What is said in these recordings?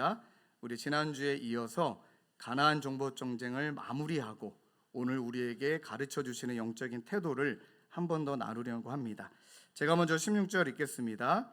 있겠습니다. 우리 지난주에 이어서 가나안 정복 전쟁을 마무리하고 오늘 우리에게 가르쳐 주시는 영적인 태도를 한 번 더 나누려고 합니다. 제가 먼저 16절 읽겠습니다.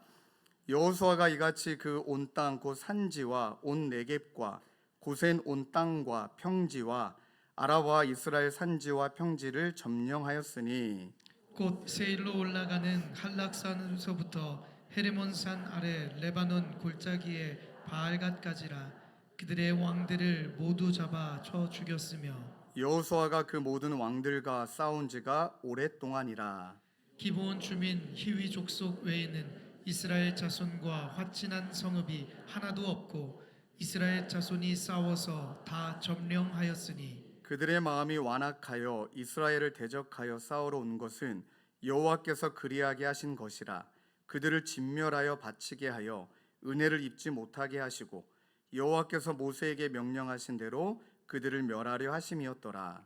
여호수아가 이같이 그 온 땅 곧 산지와 온 네겝과 고센 온 땅과 평지와 아라와 이스라엘 산지와 평지를 점령하였으니 곧 세일로 올라가는 한락산에서부터 헤르몬산 아래 레바논 골짜기의 바알갓까지라. 그들의 왕들을 모두 잡아 쳐 죽였으며 여호수아가 그 모든 왕들과 싸운 지가 오랫동안이라. 기브온 주민 히위 족속 외에는 이스라엘 자손과 화친한 성읍이 하나도 없고 이스라엘 자손이 싸워서 다 점령하였으니 그들의 마음이 완악하여 이스라엘을 대적하여 싸우러 온 것은 여호와께서 그리하게 하신 것이라. 그들을 진멸하여 바치게 하여 은혜를 입지 못하게 하시고 여호와께서 모세에게 명령하신 대로 그들을 멸하려 하심이었더라.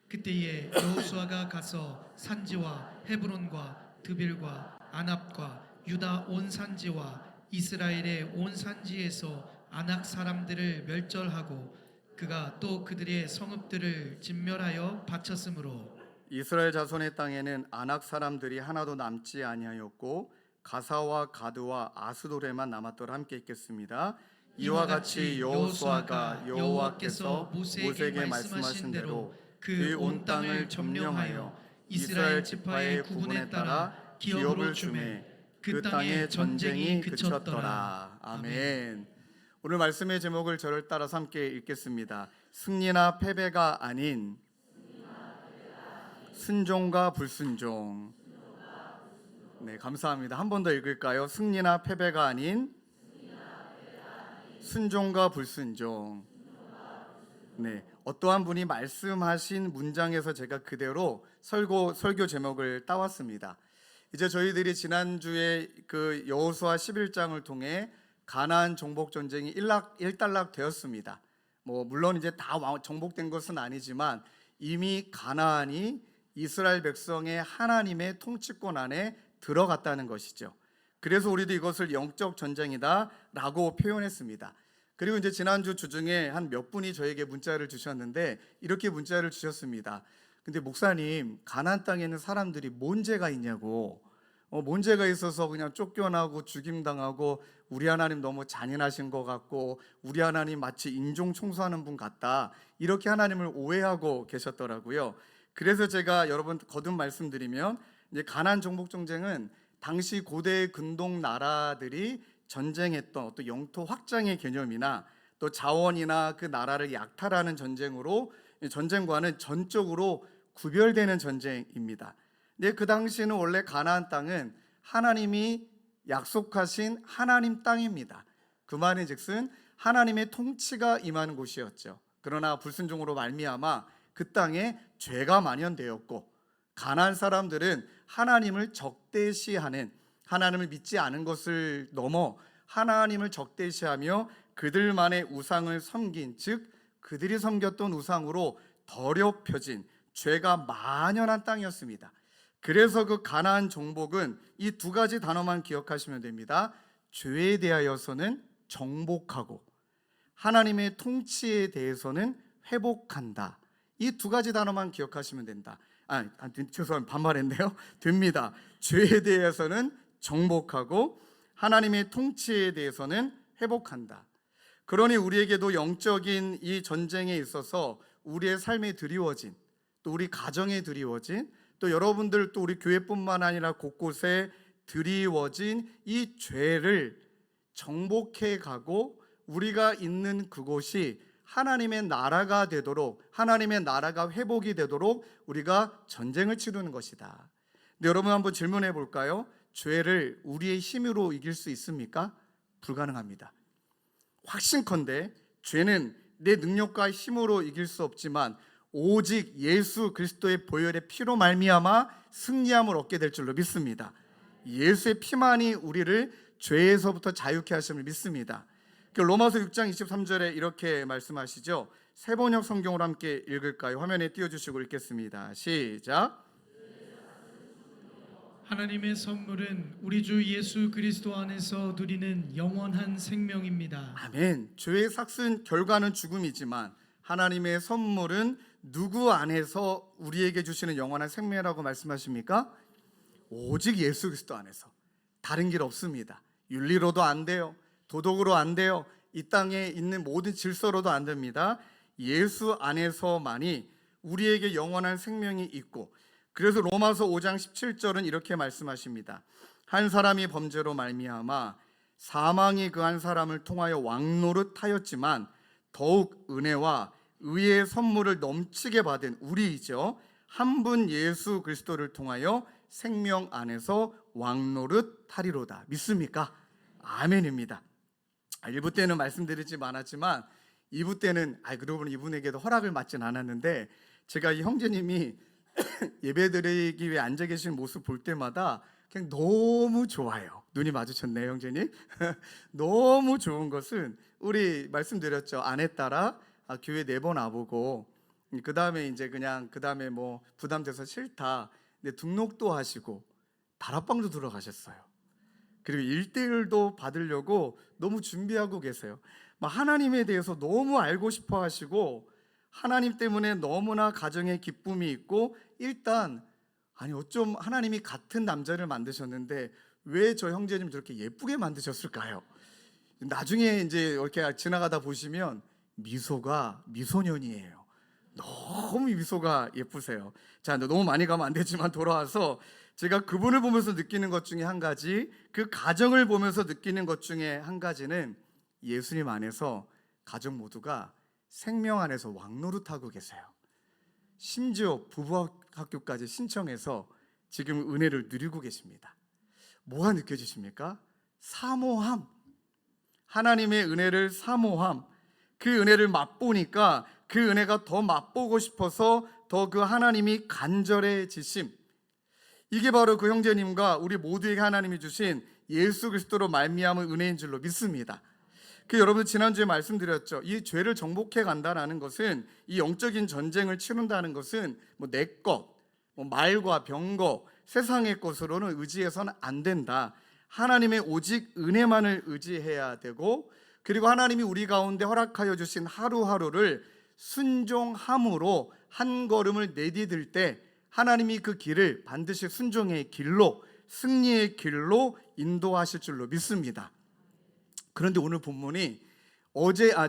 그때에 여호수아가 가서 산지와 헤브론과 드빌과 아납과 유다 온 산지와 이스라엘의 온 산지에서 아낙 사람들을 멸절하고 그가 또 그들의 성읍들을 진멸하여 바쳤으므로 이스라엘 자손의 땅에는 아낙 사람들이 하나도 남지 아니하였고 가사와 가드와 아스도레만 남았더라. 함께 읽겠습니다. 이와 같이 여호수아가 여호와께서 모세에게 말씀하신 대로 그 온 땅을 점령하여 이스라엘 지파의 구분에 따라 기업을 주매 그 땅에 전쟁이 그쳤더라. 아멘. 오늘 말씀의 제목을 저를 따라서 함께 읽겠습니다. 승리나 패배가 아닌 순종과 불순종. 네, 감사합니다. 한 번 더 읽을까요? 승리나 패배가 아닌 순종과 불순종. 네, 어떠한 분이 말씀하신 문장에서 제가 그대로 설교 제목을 따왔습니다. 이제 저희들이 지난주에 그 여호수아 11장을 통해 가나안 정복 전쟁이 일단락 되었습니다. 물론 이제 다 정복된 것은 아니지만 이미 가나안이 이스라엘 백성의 하나님의 통치권 안에 들어갔다는 것이죠. 그래서 우리도 이것을 영적 전쟁이다라고 표현했습니다. 그리고 이제 지난주 주중에 한 몇 분이 저에게 문자를 주셨는데 이렇게 문자를 주셨습니다. 근데 목사님, 가나안 땅에 있는 사람들이 뭔 죄가 있냐고, 뭔 죄가 있어서 그냥 쫓겨나고 죽임당하고 우리 하나님 너무 잔인하신 것 같고 우리 하나님 마치 인종 청소하는 분 같다, 이렇게 하나님을 오해하고 계셨더라고요. 그래서 제가 여러분 거듭 말씀드리면 이제 가나안 정복 전쟁은 당시 고대 근동 나라들이 전쟁했던 어떤 영토 확장의 개념이나 또 자원이나 그 나라를 약탈하는 전쟁으로, 전쟁과는 전적으로 구별되는 전쟁입니다. 근데 그 당시에는 원래 가나안 땅은 하나님이 약속하신 하나님 땅입니다. 그 말인즉슨 하나님의 통치가 임하는 곳이었죠. 그러나 불순종으로 말미암아 그 땅에 죄가 만연되었고 가나안 사람들은 하나님을 적대시하는, 하나님을 믿지 않은 것을 넘어 하나님을 적대시하며 그들만의 우상을 섬긴, 즉 그들이 섬겼던 우상으로 더럽혀진 죄가 만연한 땅이었습니다. 그래서 그 가나안 정복은 이 두 가지 단어만 기억하시면 됩니다. 죄에 대하여서는 정복하고 하나님의 통치에 대해서는 회복한다. 이 두 가지 단어만 기억하시면 된다. 죄송합니다. 반말했네요. 됩니다. 죄에 대해서는 정복하고 하나님의 통치에 대해서는 회복한다. 그러니 우리에게도 영적인 이 전쟁에 있어서 우리의 삶에 드리워진, 또 우리 가정에 드리워진, 또 여러분들 또 우리 교회뿐만 아니라 곳곳에 드리워진 이 죄를 정복해 가고 우리가 있는 그곳이 하나님의 나라가 되도록, 하나님의 나라가 회복이 되도록 우리가 전쟁을 치르는 것이다. 근데 여러분 한번 질문해 볼까요? 죄를 우리의 힘으로 이길 수 있습니까? 불가능합니다. 확신컨대 죄는 내 능력과 힘으로 이길 수 없지만 오직 예수 그리스도의 보혈의 피로 말미암아 승리함을 얻게 될 줄로 믿습니다. 예수의 피만이 우리를 죄에서부터 자유케 하심을 믿습니다. 로마서 6장 23절에 이렇게 말씀하시죠. 세번역 성경으로 함께 읽을까요? 화면에 띄워주시고 읽겠습니다. 시작. 하나님의 선물은 우리 주 예수 그리스도 안에서 누리는 영원한 생명입니다. 아멘. 죄의 삭슨 결과는 죽음이지만 하나님의 선물은 누구 안에서 우리에게 주시는 영원한 생명이라고 말씀하십니까? 오직 예수 그리스도 안에서. 다른 길 없습니다. 윤리로도 안 돼요. 도덕으로 안 돼요. 이 땅에 있는 모든 질서로도 안 됩니다. 예수 안에서만이 우리에게 영원한 생명이 있고, 그래서 로마서 5장 17절은 이렇게 말씀하십니다. 한 사람이 범죄로 말미암아 사망이 그 한 사람을 통하여 왕노릇하였지만 더욱 은혜와 의의 선물을 넘치게 받은 우리이죠 한 분 예수 그리스도를 통하여 생명 안에서 왕노릇하리로다. 믿습니까? 아멘입니다. 1부 때는 말씀드리지 않았지만 2부 때는 그러고 보니 이분에게도 허락을 받진 않았는데, 제가 이 형제님이 예배드리기 위해 앉아 계신 모습 볼 때마다 그냥 너무 좋아요. 눈이 마주쳤네요, 형제님. 너무 좋은 것은 우리 말씀드렸죠. 아내 따라 교회 4번 와보고 그 다음에 이제 그냥 그 다음에 뭐 부담돼서 싫다. 근데 등록도 하시고 다락방도 들어가셨어요. 그리고 1대1도 받으려고 너무 준비하고 계세요. 막 하나님에 대해서 너무 알고 싶어 하시고 하나님 때문에 너무나 가정에 기쁨이 있고, 일단 어쩜 하나님이 같은 남자를 만드셨는데 왜 저 형제님 저렇게 예쁘게 만드셨을까요? 나중에 이제 이렇게 지나가다 보시면 미소가 미소년이에요. 너무 미소가 예쁘세요. 자, 너무 많이 가면 안 되지만 돌아와서 제가 그분을 보면서 느끼는 것 중에 한 가지, 그 가정을 보면서 느끼는 것 중에 한 가지는 예수님 안에서 가정 모두가 생명 안에서 왕노릇하고 계세요. 심지어 부부학교까지 신청해서 지금 은혜를 누리고 계십니다. 뭐가 느껴지십니까? 사모함. 하나님의 은혜를 사모함. 그 은혜를 맛보니까 그 은혜가 더 맛보고 싶어서 더 그 하나님이 간절해지심. 이게 바로 그 형제님과 우리 모두에게 하나님이 주신 예수 그리스도로 말미암은 은혜인 줄로 믿습니다. 여러분 지난주에 말씀드렸죠. 이 죄를 정복해 간다는 것은, 이 영적인 전쟁을 치른다는 것은 내 것, 말과 병거, 세상의 것으로는 의지해서는 안 된다. 하나님의 오직 은혜만을 의지해야 되고, 그리고 하나님이 우리 가운데 허락하여 주신 하루하루를 순종함으로 한 걸음을 내디딜 때 하나님이 그 길을 반드시 순종의 길로, 승리의 길로 인도하실 줄로 믿습니다. 그런데 오늘 본문이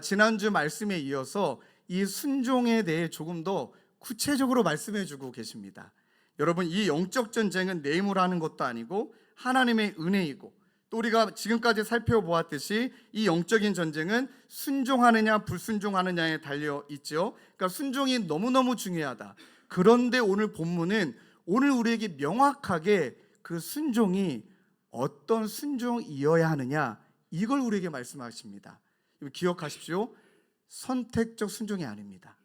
지난주 말씀에 이어서 이 순종에 대해 조금 더 구체적으로 말씀해 주고 계십니다. 여러분, 이 영적 전쟁은 내 힘으로 하는 것도 아니고 하나님의 은혜이고, 또 우리가 지금까지 살펴보았듯이 이 영적인 전쟁은 순종하느냐 불순종하느냐에 달려 있죠. 그러니까 순종이 너무너무 중요하다. 그런데 오늘 본문은 오늘 우리에게 명확하게 그 순종이 어떤 순종이어야 하느냐, 이걸 우리에게 말씀하십니다. 기억하십시오. 선택적 순종이 아닙니다.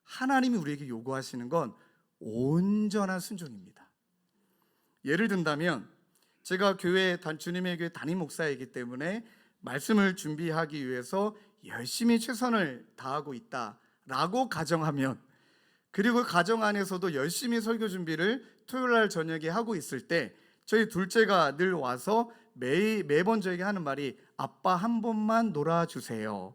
하나님이 우리에게 요구하시는 건 온전한 순종입니다. 예를 든다면, 제가 주님의 교회 담임 목사이기 때문에 말씀을 준비하기 위해서 열심히 최선을 다하고 있다라고 가정하면, 그리고 가정 안에서도 열심히 설교 준비를 토요일 날 저녁에 하고 있을 때 저희 둘째가 늘 와서 매번 저에게 하는 말이, 아빠 한 번만 놀아주세요.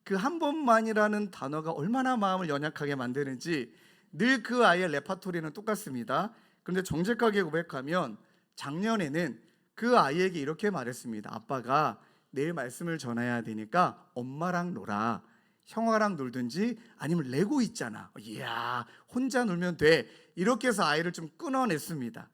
그 한 번만이라는 단어가 얼마나 마음을 연약하게 만드는지 늘 그 아이의 레파토리는 똑같습니다. 그런데 정직하게 고백하면 작년에는 그 아이에게 이렇게 말했습니다. 아빠가 내일 말씀을 전해야 되니까 엄마랑 놀아. 형아랑 놀든지 아니면 레고 있잖아. 이야, 혼자 놀면 돼. 이렇게 해서 아이를 좀 끊어냈습니다.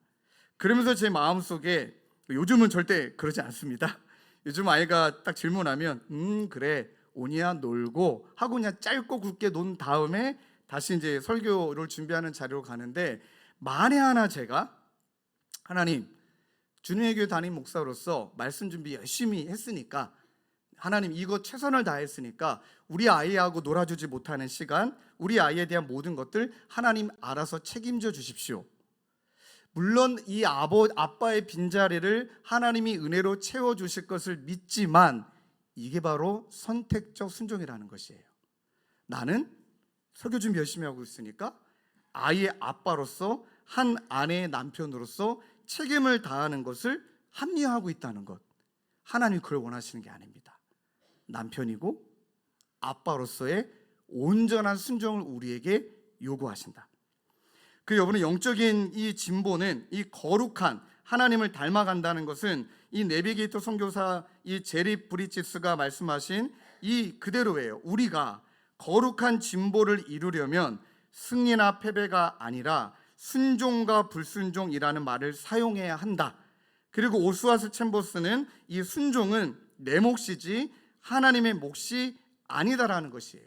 그러면서 제 마음속에, 요즘은 절대 그러지 않습니다. 요즘 아이가 딱 질문하면 그래 오니야 놀고 하고 그냥 짧고 굵게 논 다음에 다시 이제 설교를 준비하는 자리로 가는데, 만에 하나 제가 하나님, 주님의 교회 담임 목사로서 말씀 준비 열심히 했으니까, 하나님 이거 최선을 다했으니까 우리 아이하고 놀아주지 못하는 시간, 우리 아이에 대한 모든 것들 하나님 알아서 책임져 주십시오. 물론 이 아빠의 빈자리를 하나님이 은혜로 채워주실 것을 믿지만, 이게 바로 선택적 순종이라는 것이에요. 나는 설교 준비 열심히 하고 있으니까 아이의 아빠로서, 한 아내의 남편으로서 책임을 다하는 것을 합리화하고 있다는 것. 하나님이 그걸 원하시는 게 아닙니다. 남편이고 아빠로서의 온전한 순종을 우리에게 요구하신다. 그 여러분의 영적인 이 진보는 이 거룩한 하나님을 닮아간다는 것은 이 내비게이터 선교사 이 제리 브리지스가 말씀하신 이 그대로예요. 우리가 거룩한 진보를 이루려면 승리나 패배가 아니라 순종과 불순종이라는 말을 사용해야 한다. 그리고 오스와스 챔버스는 이 순종은 내 몫이지 하나님의 몫이 아니다라는 것이에요.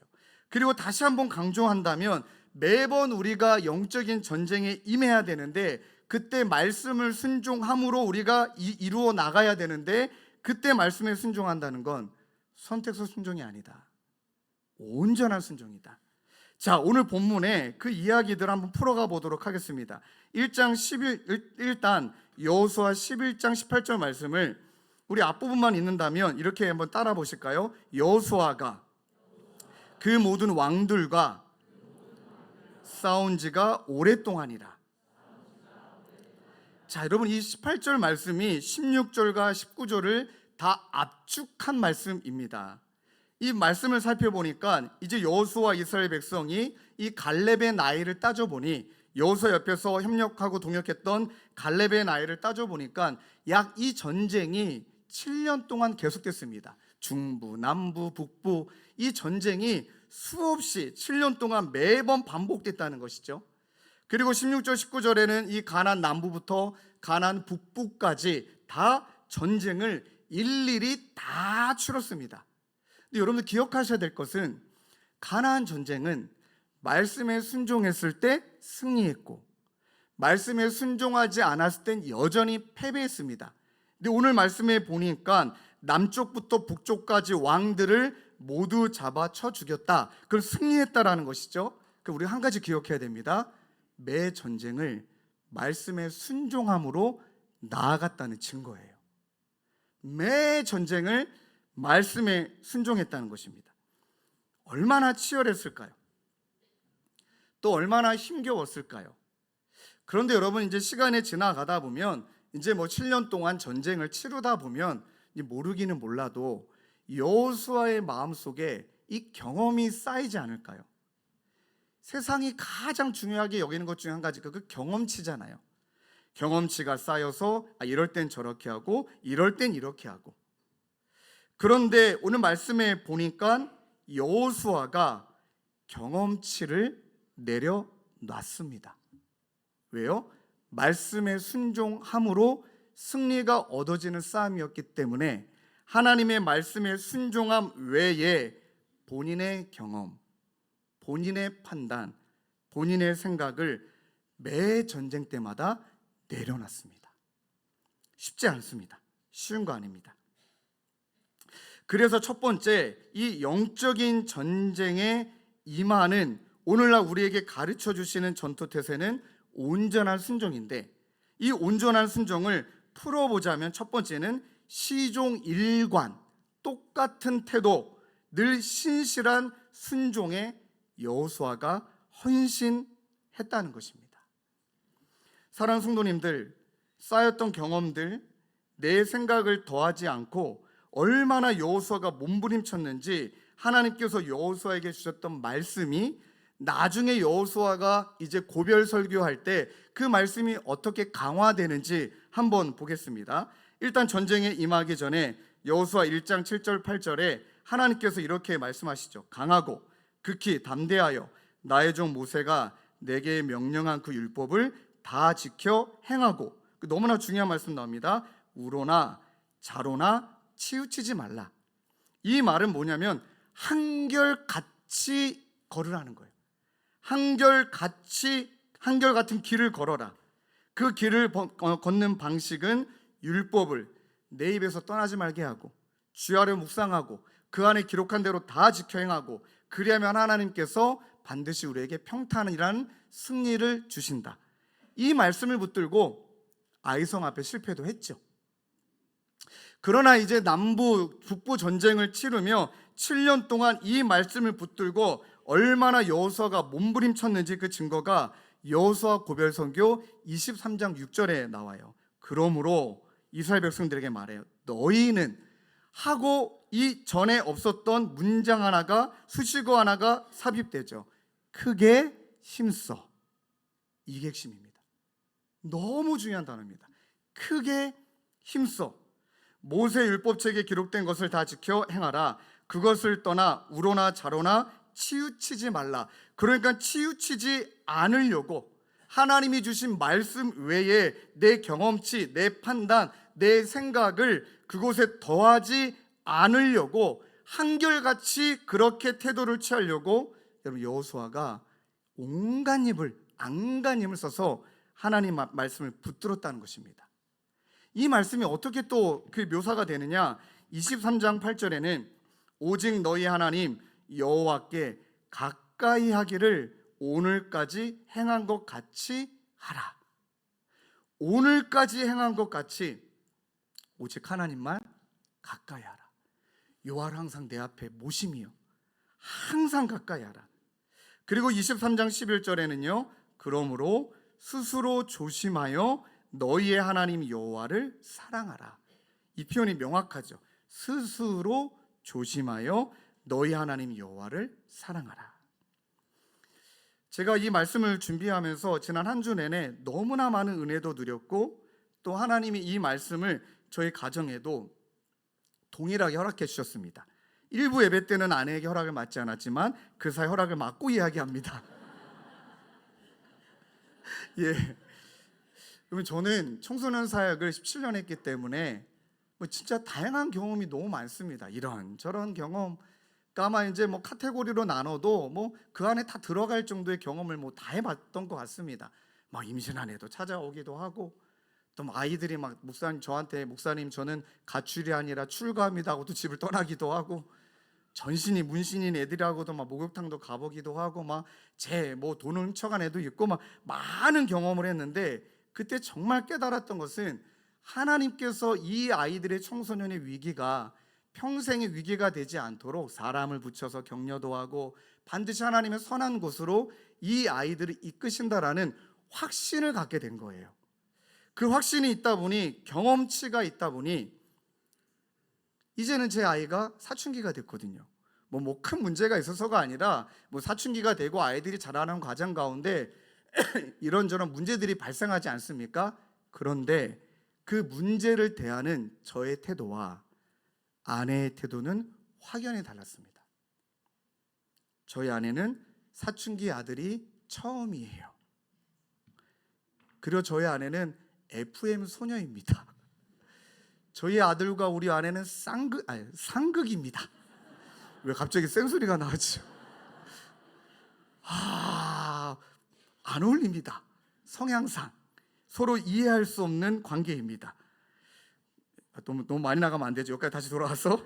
그리고 다시 한번 강조한다면 매번 우리가 영적인 전쟁에 임해야 되는데 그때 말씀을 순종함으로 우리가 이루어 나가야 되는데 그때 말씀에 순종한다는 건 선택적 순종이 아니다. 온전한 순종이다. 자, 오늘 본문에 그 이야기들 한번 풀어가 보도록 하겠습니다. 1장 11 여호수아 11장 18절 말씀을 우리 앞부분만 읽는다면 이렇게 한번 따라 보실까요? 여호수아가 그 모든 왕들과 싸운 지가 오랫동안이라. 자, 여러분 이 18절 말씀이 16절과 19절을 다 압축한 말씀입니다. 이 말씀을 살펴보니까 이제 여호수아 이스라엘 백성이 이 갈렙의 나이를 따져보니 여호수아 옆에서 협력하고 동역했던 갈렙의 나이를 따져보니까 약 이 전쟁이 7년 동안 계속됐습니다. 중부, 남부, 북부 이 전쟁이 수없이 7년 동안 매번 반복됐다는 것이죠. 그리고 16절 19절에는 이 가나안 남부부터 가나안 북부까지 다 전쟁을 일일이 다 치렀습니다. 근데 여러분들 기억하셔야 될 것은 가나안 전쟁은 말씀에 순종했을 때 승리했고 말씀에 순종하지 않았을 땐 여전히 패배했습니다. 근데 오늘 말씀에 보니까 남쪽부터 북쪽까지 왕들을 모두 잡아쳐 죽였다. 그걸 승리했다라는 것이죠. 우리 한 가지 기억해야 됩니다. 매 전쟁을 말씀에 순종함으로 나아갔다는 증거예요. 매 전쟁을 말씀에 순종했다는 것입니다. 얼마나 치열했을까요? 또 얼마나 힘겨웠을까요? 그런데 여러분 이제 시간이 지나가다 보면 이제 7년 동안 전쟁을 치르다 보면 모르기는 몰라도 여호수아의 마음속에 이 경험이 쌓이지 않을까요? 세상이 가장 중요하게 여기는 것 중에 한 가지가 그 경험치잖아요. 경험치가 쌓여서 이럴 땐 저렇게 하고 이럴 땐 이렇게 하고. 그런데 오늘 말씀에 보니까 여호수아가 경험치를 내려놨습니다. 왜요? 말씀에 순종함으로 승리가 얻어지는 싸움이었기 때문에 하나님의 말씀에 순종함 외에 본인의 경험, 본인의 판단, 본인의 생각을 매 전쟁 때마다 내려놨습니다. 쉽지 않습니다. 쉬운 거 아닙니다. 그래서 첫 번째, 이 영적인 전쟁에 임하는 오늘날 우리에게 가르쳐 주시는 전투태세는 온전한 순종인데 이 온전한 순종을 풀어보자면 첫 번째는 시종일관, 똑같은 태도, 늘 신실한 순종에 여호수아가 헌신했다는 것입니다. 사랑하는 성도님들, 쌓였던 경험들, 내 생각을 더하지 않고 얼마나 여호수아가 몸부림쳤는지 하나님께서 여호수아에게 주셨던 말씀이 나중에 여호수아가 이제 고별 설교할 때 그 말씀이 어떻게 강화되는지 한번 보겠습니다. 일단 전쟁에 임하기 전에 여호수아 1장 7절 8절에 하나님께서 이렇게 말씀하시죠. 강하고 극히 담대하여 나의 종 모세가 내게 명령한 그 율법을 다 지켜 행하고, 너무나 중요한 말씀 나옵니다. 우로나 자로나 치우치지 말라. 이 말은 뭐냐면 한결같이 걸으라는 거예요. 한결같은 길을 걸어라. 그 길을 걷는 방식은 율법을 내 입에서 떠나지 말게 하고 주야를 묵상하고 그 안에 기록한 대로 다 지켜 행하고 그리하면 하나님께서 반드시 우리에게 평탄이라는 승리를 주신다. 이 말씀을 붙들고 아이성 앞에 실패도 했죠. 그러나 이제 남부 북부 전쟁을 치르며 7년 동안 이 말씀을 붙들고 얼마나 여호수아가 몸부림쳤는지 그 증거가 여호수아 고별 선교 23장 6절에 나와요. 그러므로 이스라엘 백성들에게 말해요. 너희는 하고 이 전에 없었던 문장 하나가 수식어 하나가 삽입되죠. 크게 힘써. 이게 핵심입니다. 너무 중요한 단어입니다. 크게 힘써. 모세 율법책에 기록된 것을 다 지켜 행하라. 그것을 떠나 우로나 좌로나 치우치지 말라. 그러니까 치우치지 않으려고 하나님이 주신 말씀 외에 내 경험치, 내 판단, 내 생각을 그곳에 더하지 않으려고 한결같이 그렇게 태도를 취하려고 여러분 여호수아가 온갖 힘을 안간 힘을 써서 하나님 말씀을 붙들었다는 것입니다. 이 말씀이 어떻게 또 그 묘사가 되느냐? 23장 8절에는 오직 너희 하나님 여호와께 가까이 하기를 오늘까지 행한 것 같이 하라. 오늘까지 행한 것 같이 오직 하나님만 가까이 하라. 여호와를 항상 내 앞에 모심이요 항상 가까이 하라. 그리고 23장 11절에는요 그러므로 스스로 조심하여 너희의 하나님 여호와를 사랑하라. 이 표현이 명확하죠. 스스로 조심하여 너희 하나님 여호와를 사랑하라. 제가 이 말씀을 준비하면서 지난 한 주 내내 너무나 많은 은혜도 누렸고 또 하나님이 이 말씀을 저희 가정에도 동일하게 허락해 주셨습니다. 일부 예배 때는 아내에게 허락을 받지 않았지만 그 사이 허락을 받고 이야기합니다. 예. 그러면 저는 청소년 사역을 17년 했기 때문에 진짜 다양한 경험이 너무 많습니다. 이런 저런 경험, 아마 이제 카테고리로 나눠도 그 안에 다 들어갈 정도의 경험을 다 해봤던 것 같습니다. 임신한 애도 찾아오기도 하고 또 아이들이 목사님 저한테 목사님 저는 가출이 아니라 출가합니다 하고 또 집을 떠나기도 하고 전신이 문신인 애들하고도 목욕탕도 가보기도 하고 제 돈을 훔쳐간 애도 있고 많은 경험을 했는데 그때 정말 깨달았던 것은 하나님께서 이 아이들의 청소년의 위기가 평생의 위기가 되지 않도록 사람을 붙여서 격려도 하고 반드시 하나님의 선한 곳으로 이 아이들을 이끄신다라는 확신을 갖게 된 거예요. 그 확신이 있다 보니 경험치가 있다 보니 이제는 제 아이가 사춘기가 됐거든요. 큰 문제가 있어서가 아니라 사춘기가 되고 아이들이 자라는 과정 가운데 이런저런 문제들이 발생하지 않습니까? 그런데 그 문제를 대하는 저의 태도와 아내의 태도는 확연히 달랐습니다. 저희 아내는 사춘기 아들이 처음이에요. 그리고 저희 아내는 FM 소녀입니다. 저희 아들과 우리 아내는 상극입니다. 왜 갑자기 쌩소리가 나왔죠? 안 어울립니다. 성향상 서로 이해할 수 없는 관계입니다. 너무 많이 나가면 안 되죠. 여기까지 다시 돌아와서.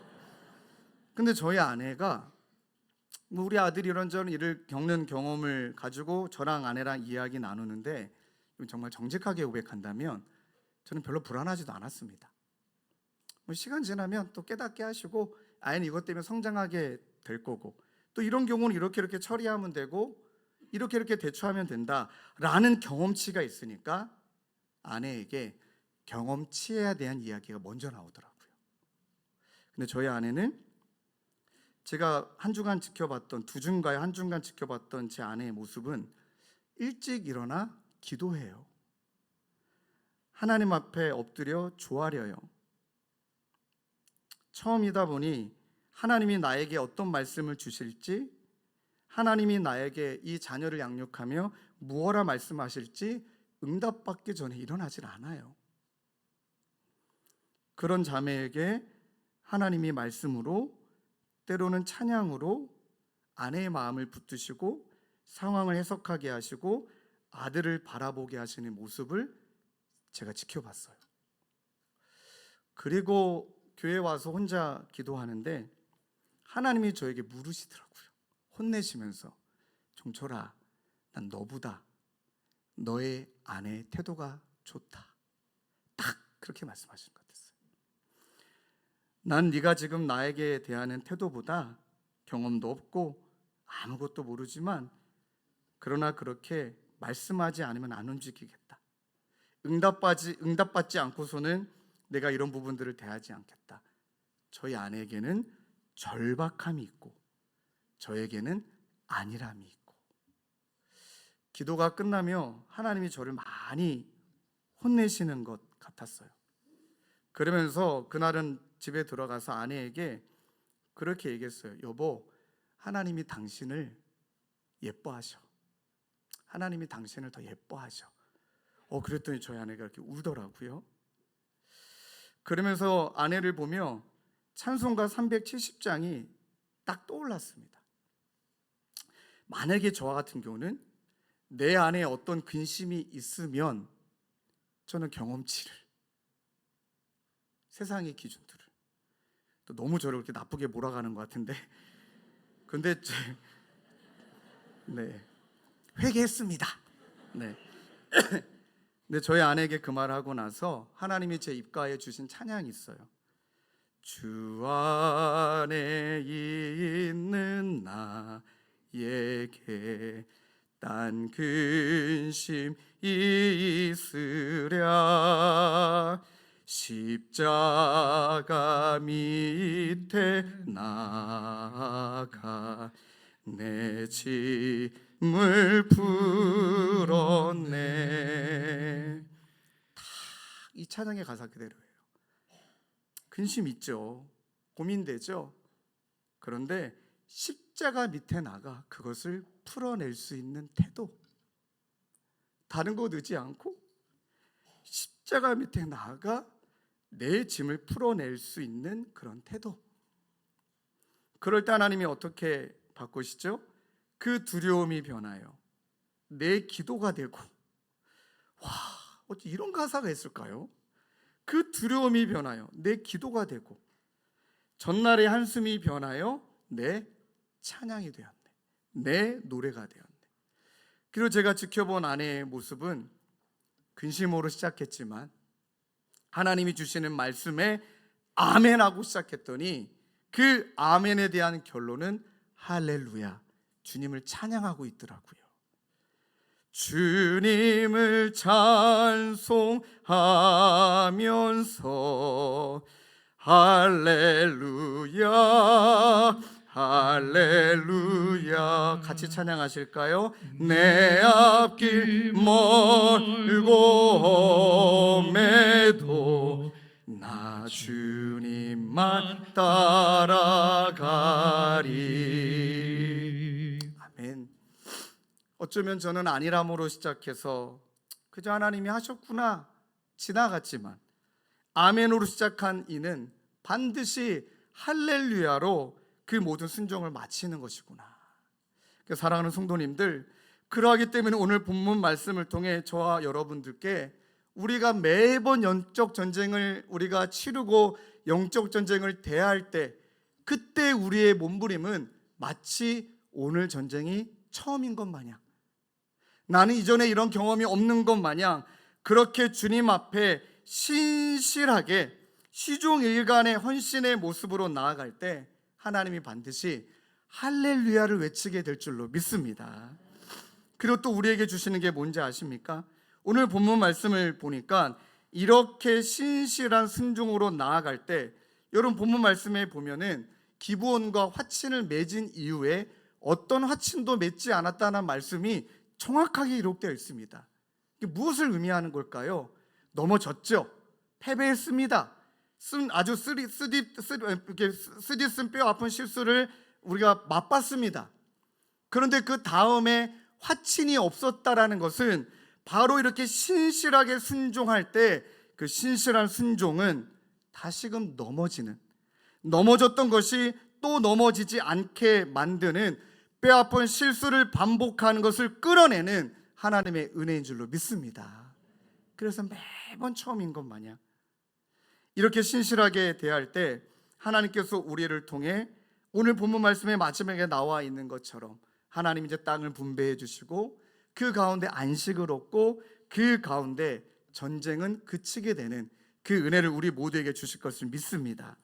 근데 저희 아내가 우리 아들이 이런저런 일을 겪는 경험을 가지고 저랑 아내랑 이야기 나누는데 정말 정직하게 고백한다면 저는 별로 불안하지도 않았습니다. 시간 지나면 또 깨닫게 하시고 아이는 이것 때문에 성장하게 될 거고 또 이런 경우는 이렇게 처리하면 되고 이렇게 대처하면 된다라는 경험치가 있으니까 아내에게 경험치에 대한 이야기가 먼저 나오더라고요. 근데 저희 아내는 제가 한 주간 지켜봤던 두 주인가에 한 주간 지켜봤던 제 아내의 모습은 일찍 일어나 기도해요. 하나님 앞에 엎드려 조아려요. 처음이다 보니 하나님이 나에게 어떤 말씀을 주실지, 하나님이 나에게 이 자녀를 양육하며 무엇라 말씀하실지 응답받기 전에 일어나질 않아요. 그런 자매에게 하나님이 말씀으로 때로는 찬양으로 아내의 마음을 붙드시고 상황을 해석하게 하시고 아들을 바라보게 하시는 모습을 제가 지켜봤어요. 그리고 교회 와서 혼자 기도하는데 하나님이 저에게 물으시더라고요. 혼내시면서 종철아, 난 너보다 너의 아내의 태도가 좋다. 딱 그렇게 말씀하신 것 같았어요. 난 네가 지금 나에게 대하는 태도보다 경험도 없고 아무것도 모르지만 그러나 그렇게 말씀하지 않으면 안 움직이겠다. 응답받지 않고서는 내가 이런 부분들을 대하지 않겠다. 저희 아내에게는 절박함이 있고 저에게는 안일함이 있고. 기도가 끝나며 하나님이 저를 많이 혼내시는 것 같았어요. 그러면서 그날은 집에 들어가서 아내에게 그렇게 얘기했어요. 여보, 하나님이 당신을 예뻐하셔. 하나님이 당신을 더 예뻐하셔. 그랬더니 저희 아내가 이렇게 울더라고요. 그러면서 아내를 보며 찬송가 370장이 딱 떠올랐습니다. 만약에 저와 같은 경우는 내 안에 어떤 근심이 있으면 저는 경험치를, 세상의 기준들을, 또 너무 저를 그렇게 나쁘게 몰아가는 것 같은데, 근데 회개했습니다. 근데 저희 아내에게 그 말을 하고 나서 하나님이 제 입가에 주신 찬양이 있어요. 주 안에 있는 나에게 딴 근심 있으랴 십자가 밑에 나가 내 짐을 풀었네. 다 이 찬양의 가사 그대로예요. 근심 있죠. 고민되죠. 그런데 십자가 밑에 나가 그것을 풀어낼 수 있는 태도, 다른 것 의지 않고 십자가 밑에 나가 내 짐을 풀어낼 수 있는 그런 태도. 그럴 때 하나님이 어떻게 바꾸시죠? 그 두려움이 변하여 내 기도가 되고, 어찌 이런 가사가 있을까요? 그 두려움이 변하여 내 기도가 되고, 전날의 한숨이 변하여 내 찬양이 되었네. 내 노래가 되었네. 그리고 제가 지켜본 아내의 모습은 근심으로 시작했지만 하나님이 주시는 말씀에 아멘하고 시작했더니 그 아멘에 대한 결론은 할렐루야, 주님을 찬양하고 있더라고요. 주님을 찬송하면서 할렐루야 할렐루야 같이 찬양하실까요? 내 앞길 멀고 험해도 나 주님만 따라가리. 아멘. 어쩌면 저는 안일함으로 시작해서 그저 하나님이 하셨구나 지나갔지만, 아멘으로 시작한 이는 반드시 할렐루야로 그 모든 순종을 마치는 것이구나. 사랑하는 성도님들, 그러하기 때문에 오늘 본문 말씀을 통해 저와 여러분들께 우리가 매번 영적 전쟁을 우리가 치르고 영적 전쟁을 대할 때, 그때 우리의 몸부림은 마치 오늘 전쟁이 처음인 것 마냥, 나는 이전에 이런 경험이 없는 것 마냥 그렇게 주님 앞에 신실하게 시종일관의 헌신의 모습으로 나아갈 때 하나님이 반드시 할렐루야를 외치게 될 줄로 믿습니다. 그리고 또 우리에게 주시는 게 뭔지 아십니까? 오늘 본문 말씀을 보니까 이렇게 신실한 순종으로 나아갈 때, 여러분 본문 말씀에 보면은 기브온과 화친을 맺은 이후에 어떤 화친도 맺지 않았다는 말씀이 정확하게 기록되어 있습니다. 이게 무엇을 의미하는 걸까요? 넘어졌죠. 패배했습니다. 아주 쓰디쓴 뼈 아픈 실수를 우리가 맛봤습니다. 그런데 그 다음에 화친이 없었다라는 것은 바로 이렇게 신실하게 순종할 때 그 신실한 순종은 다시금 넘어졌던 것이 또 넘어지지 않게 만드는, 뼈 아픈 실수를 반복하는 것을 끌어내는 하나님의 은혜인 줄로 믿습니다. 그래서 매번 처음인 것 마냥 이렇게 신실하게 대할 때 하나님께서 우리를 통해 오늘 본문 말씀의 마지막에 나와 있는 것처럼 하나님 이제 땅을 분배해 주시고 그 가운데 안식을 얻고 그 가운데 전쟁은 그치게 되는 그 은혜를 우리 모두에게 주실 것을 믿습니다.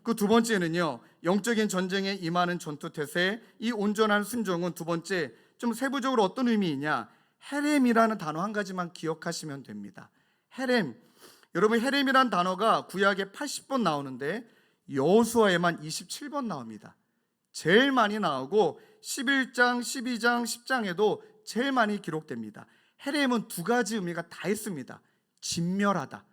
그 두 번째는요, 영적인 전쟁에 임하는 전투태세, 이 온전한 순종은 두 번째, 좀 세부적으로 어떤 의미이냐, 헤렘이라는 단어 한 가지만 기억하시면 됩니다. 헤렘. 여러분, 헤렘이란 단어가 구약에 80번 나오는데 여호수아에만 27번 나옵니다. 제일 많이 나오고 11장, 12장, 10장에도 제일 많이 기록됩니다. 헤렘은 두 가지 의미가 다 있습니다. 진멸하다,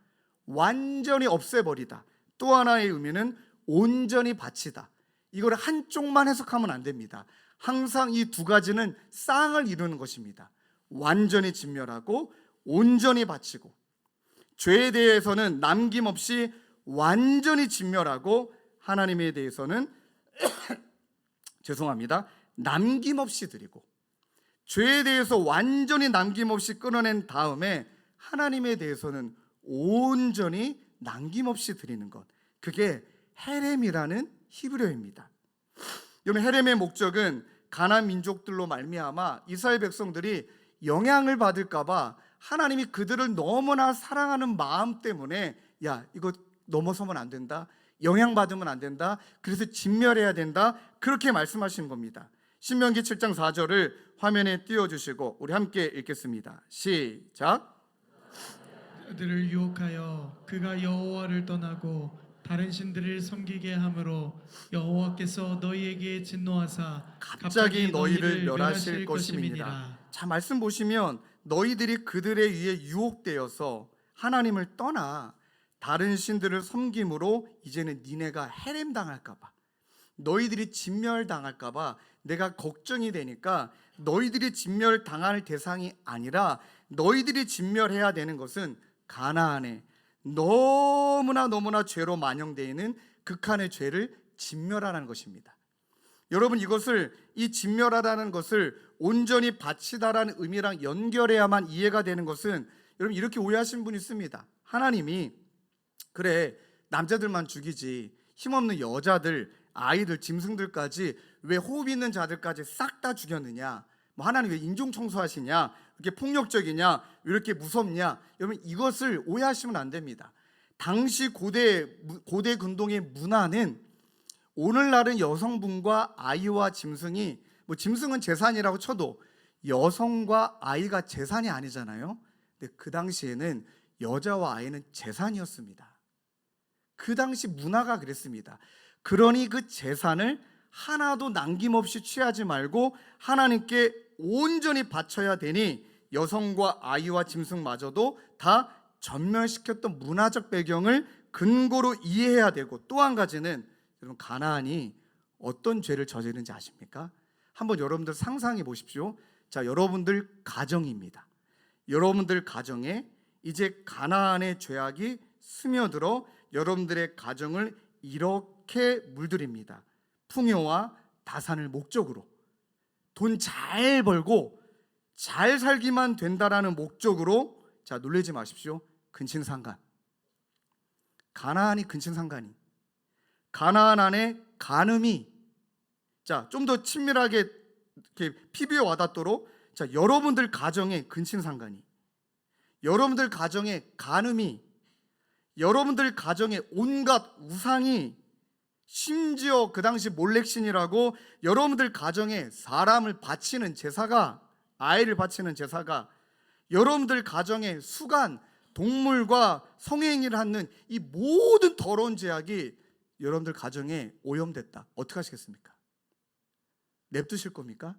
완전히 없애버리다. 또 하나의 의미는 온전히 바치다. 이걸 한쪽만 해석하면 안 됩니다. 항상 이 두 가지는 쌍을 이루는 것입니다. 완전히 진멸하고 온전히 바치고, 죄에 대해서는 남김없이 완전히 진멸하고, 하나님에 대해서는 죄송합니다, 남김없이 드리고, 죄에 대해서 완전히 남김없이 끊어낸 다음에 하나님에 대해서는 온전히 남김없이 드리는 것, 그게 헤렘이라는 히브리어입니다. 여러분, 헤렘의 목적은 가나안 민족들로 말미암아 이스라엘 백성들이 영향을 받을까 봐 하나님이 그들을 너무나 사랑하는 마음 때문에, 야, 이거 넘어서면 안 된다, 영향받으면 안 된다, 그래서 진멸해야 된다, 그렇게 말씀하시는 겁니다. 신명기 7장 4절을 화면에 띄워주시고 우리 함께 읽겠습니다. 시작. 그들을 유혹하여 그가 여호와를 떠나고 다른 신들을 섬기게 함으로 여호와께서 너희에게 진노하사 갑자기 너희를 멸하실 것임이니라. 자, 말씀 보시면 너희들이 그들에 의해 유혹되어서 하나님을 떠나 다른 신들을 섬김으로 이제는 니네가 헤렘 당할까 봐, 너희들이 진멸 당할까 봐 내가 걱정이 되니까 너희들이 진멸 당할 대상이 아니라 너희들이 진멸해야 되는 것은 가나안에 너무나 죄로 만영되어 있는 극한의 죄를 진멸하라는 것입니다. 여러분, 이것을, 이 진멸하라는 것을 온전히 바치다라는 의미랑 연결해야만 이해가 되는 것은, 여러분, 이렇게 오해하신 분이 있습니다. 하나님이 그래, 남자들만 죽이지 힘없는 여자들, 아이들, 짐승들까지 왜 호흡 있는 자들까지 싹 다 죽였느냐, 뭐 하나님 왜 인종 청소하시냐, 이렇게 폭력적이냐, 왜 이렇게 무섭냐. 여러분, 이것을 오해하시면 안 됩니다. 당시 고대 근동의 문화는 오늘날은 여성분과 아이와 짐승이, 뭐 짐승은 재산이라고 쳐도 여성과 아이가 재산이 아니잖아요. 근데 그 당시에는 여자와 아이는 재산이었습니다. 그 당시 문화가 그랬습니다. 그러니 그 재산을 하나도 남김없이 취하지 말고 하나님께 온전히 바쳐야 되니 여성과 아이와 짐승마저도 다 전멸시켰던 문화적 배경을 근거로 이해해야 되고, 또 한 가지는, 여러분, 가나안이 어떤 죄를 저지르는지 아십니까? 한번 여러분들 상상해 보십시오. 자, 여러분들 가정입니다. 여러분들 가정에 이제 가나안의 죄악이 스며들어 여러분들의 가정을 이렇게 물들입니다. 풍요와 다산을 목적으로, 돈 잘 벌고 잘 살기만 된다라는 목적으로. 자, 놀라지 마십시오. 근친상간. 가나안이 근친상간이, 가나안 안에 간음이, 자, 좀 더 친밀하게 이렇게 피부에 와닿도록, 자, 여러분들 가정에 근친상간이, 여러분들 가정에 간음이, 여러분들 가정에 온갖 우상이, 심지어 그 당시 몰렉신이라고 여러분들 가정에 사람을 바치는 제사가, 아이를 바치는 제사가, 여러분들 가정에 수간, 동물과 성행위를 하는 이 모든 더러운 죄악이 여러분들 가정에 오염됐다. 어떻게 하시겠습니까? 냅두실 겁니까?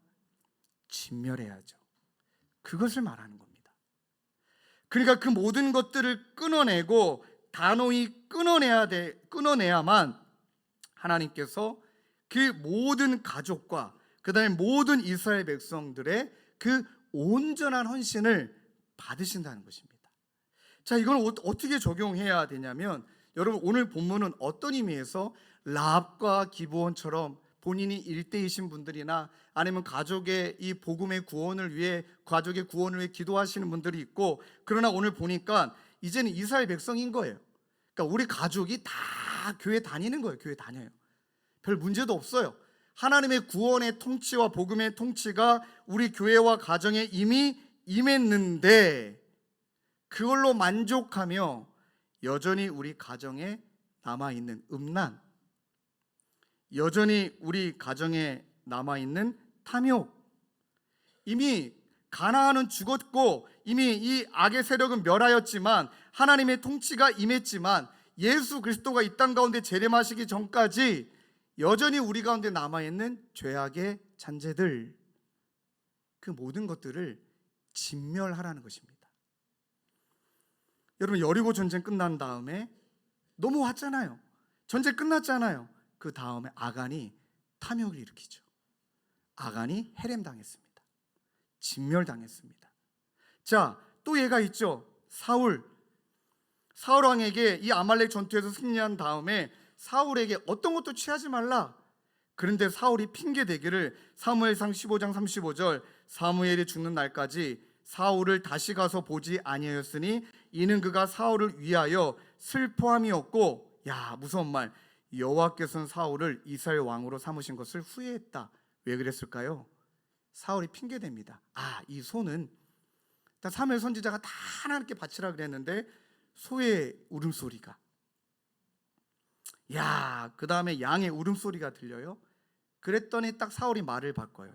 진멸해야죠. 그것을 말하는 겁니다. 그러니까 그 모든 것들을 끊어내고 단호히 끊어내야만 하나님께서 그 모든 가족과 그 다음에 모든 이스라엘 백성들의 그 온전한 헌신을 받으신다는 것입니다. 자, 이걸 어떻게 적용해야 되냐면, 여러분, 오늘 본문은 어떤 의미에서 라합과 기브온처럼 본인이 일대이신 분들이나 아니면 가족의 이 복음의 구원을 위해, 가족의 구원을 위해 기도하시는 분들이 있고, 그러나 오늘 보니까 이제는 이스라엘 백성인 거예요. 그러니까 우리 가족이 다 교회 다니는 거예요. 교회 다녀요. 별 문제도 없어요. 하나님의 구원의 통치와 복음의 통치가 우리 교회와 가정에 이미 임했는데, 그걸로 만족하며 여전히 우리 가정에 남아있는 음란, 여전히 우리 가정에 남아있는 탐욕, 이미 가나안은 죽었고 이미 이 악의 세력은 멸하였지만 하나님의 통치가 임했지만 예수 그리스도가 이 땅 가운데 재림하시기 전까지 여전히 우리 가운데 남아있는 죄악의 잔재들, 그 모든 것들을 진멸하라는 것입니다. 여러분, 여리고 전쟁 끝난 다음에 넘어왔잖아요. 전쟁 끝났잖아요. 그 다음에 아간이 탐욕을 일으키죠. 아간이 해렘당했습니다. 진멸당했습니다. 자, 또 얘가 있죠. 사울 왕에게 이 아말렉 전투에서 승리한 다음에 사울에게 어떤 것도 취하지 말라. 그런데 사울이 핑계 대기를 사무엘상 15장 35절 사무엘이 죽는 날까지 사울을 다시 가서 보지 아니하였으니 이는 그가 사울을 위하여 슬퍼함이었고, 야, 무서운 말, 여호와께서는 사울을 이스라엘 왕으로 삼으신 것을 후회했다. 왜 그랬을까요? 사울이 핑계댑니다. 이 소는 사무엘 선지자가 다 하나님께 바치라 그랬는데 소의 울음소리가, 그 다음에 양의 울음소리가 들려요. 그랬더니 딱 사울이 말을 바꿔요.